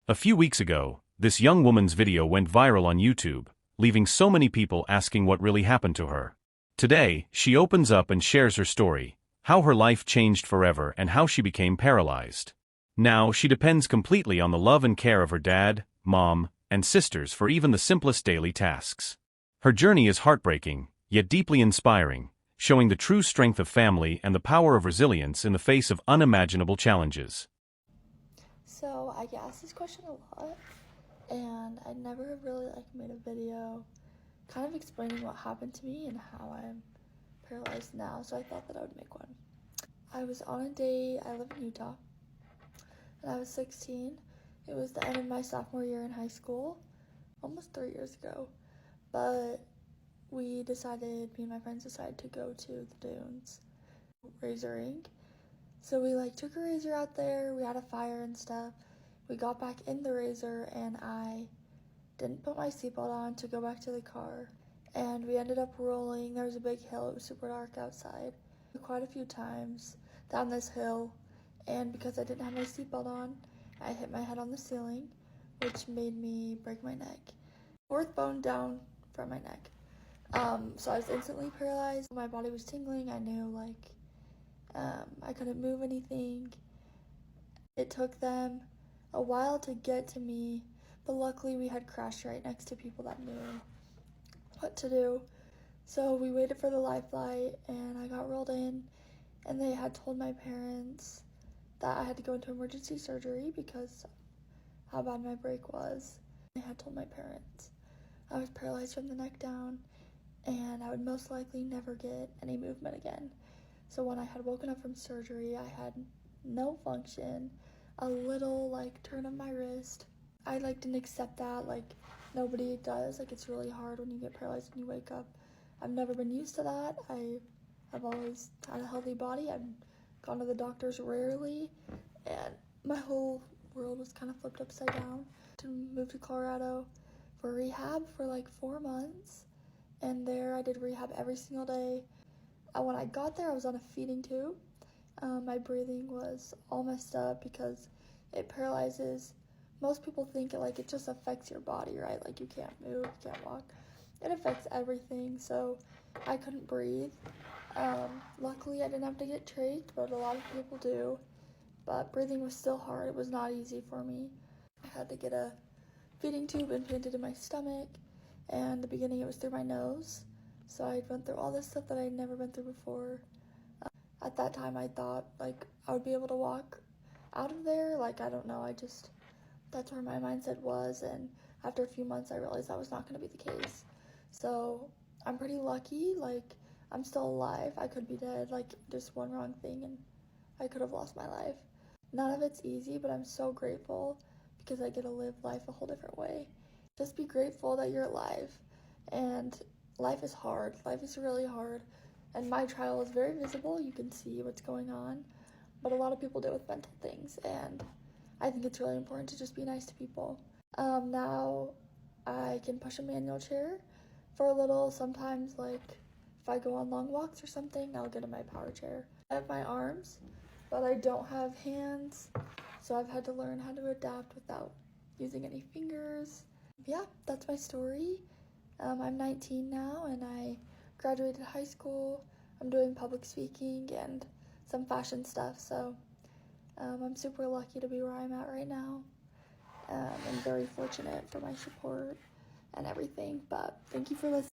A few weeks ago, this young woman's video went viral on YouTube, leaving so many people asking what really happened to her. Today, she opens up and shares her story, how her life changed forever and how she became paralyzed. Now, she depends completely on the love and care of her dad, mom, and sisters for even the simplest daily tasks. Her journey is heartbreaking, yet deeply inspiring, showing the true strength of family and the power of resilience in the face of unimaginable challenges. So I get asked this question a lot, and I never have really made a video kind of explaining what happened to me and how I'm paralyzed now, so I thought that I would make one. I was on a date. I live in Utah, and I was 16. It was the end of my sophomore year in high school, almost 3 years ago, but me and my friends decided to go to the dunes, razoring. So we took a razor out there, we had a fire and stuff. We got back in the razor and I didn't put my seatbelt on to go back to the car. And we ended up rolling. There was a big hill, it was super dark outside. Quite a few times down this hill, and because I didn't have my seatbelt on, I hit my head on the ceiling, which made me break my neck. Fourth bone down from my neck. So I was instantly paralyzed. My body was tingling. I knew I couldn't move anything. It took them a while to get to me, but luckily we had crashed right next to people that knew what to do. So we waited for the life flight and I got rolled in, and they had told my parents that I had to go into emergency surgery because how bad my break was. They had told my parents I was paralyzed from the neck down and I would most likely never get any movement again. So when I had woken up from surgery, I had no function, a little turn of my wrist. I didn't accept that, nobody does. It's really hard when you get paralyzed and you wake up. I've never been used to that. I've always had a healthy body. I've gone to the doctors rarely, and my whole world was kind of flipped upside down. To move to Colorado for rehab for 4 months, and there I did rehab every single day. When I got there, I was on a feeding tube. My breathing was all messed up because it paralyzes. Most people think it just affects your body, right? You can't move, you can't walk. It affects everything, so I couldn't breathe. Luckily, I didn't have to get trached, but a lot of people do. But breathing was still hard. It was not easy for me. I had to get a feeding tube implanted in my stomach, and in the beginning it was through my nose. So I went through all this stuff that I'd never been through before. At that time, I thought I would be able to walk out of there. I don't know. That's where my mindset was. And after a few months, I realized that was not going to be the case. So I'm pretty lucky. I'm still alive. I could be dead. Just one wrong thing and I could have lost my life. None of it's easy, but I'm so grateful because I get to live life a whole different way. Just be grateful that you're alive. And life is hard. Life is really hard. And my trial is very visible. You can see what's going on. But a lot of people deal with mental things. And I think it's really important to just be nice to people. Now I can push a manual chair for a little. Sometimes, if I go on long walks or something, I'll get in my power chair. I have my arms, but I don't have hands. So I've had to learn how to adapt without using any fingers. Yeah, that's my story. I'm 19 now, and I graduated high school. I'm doing public speaking and some fashion stuff, so I'm super lucky to be where I'm at right now. I'm very fortunate for my support and everything, but thank you for listening.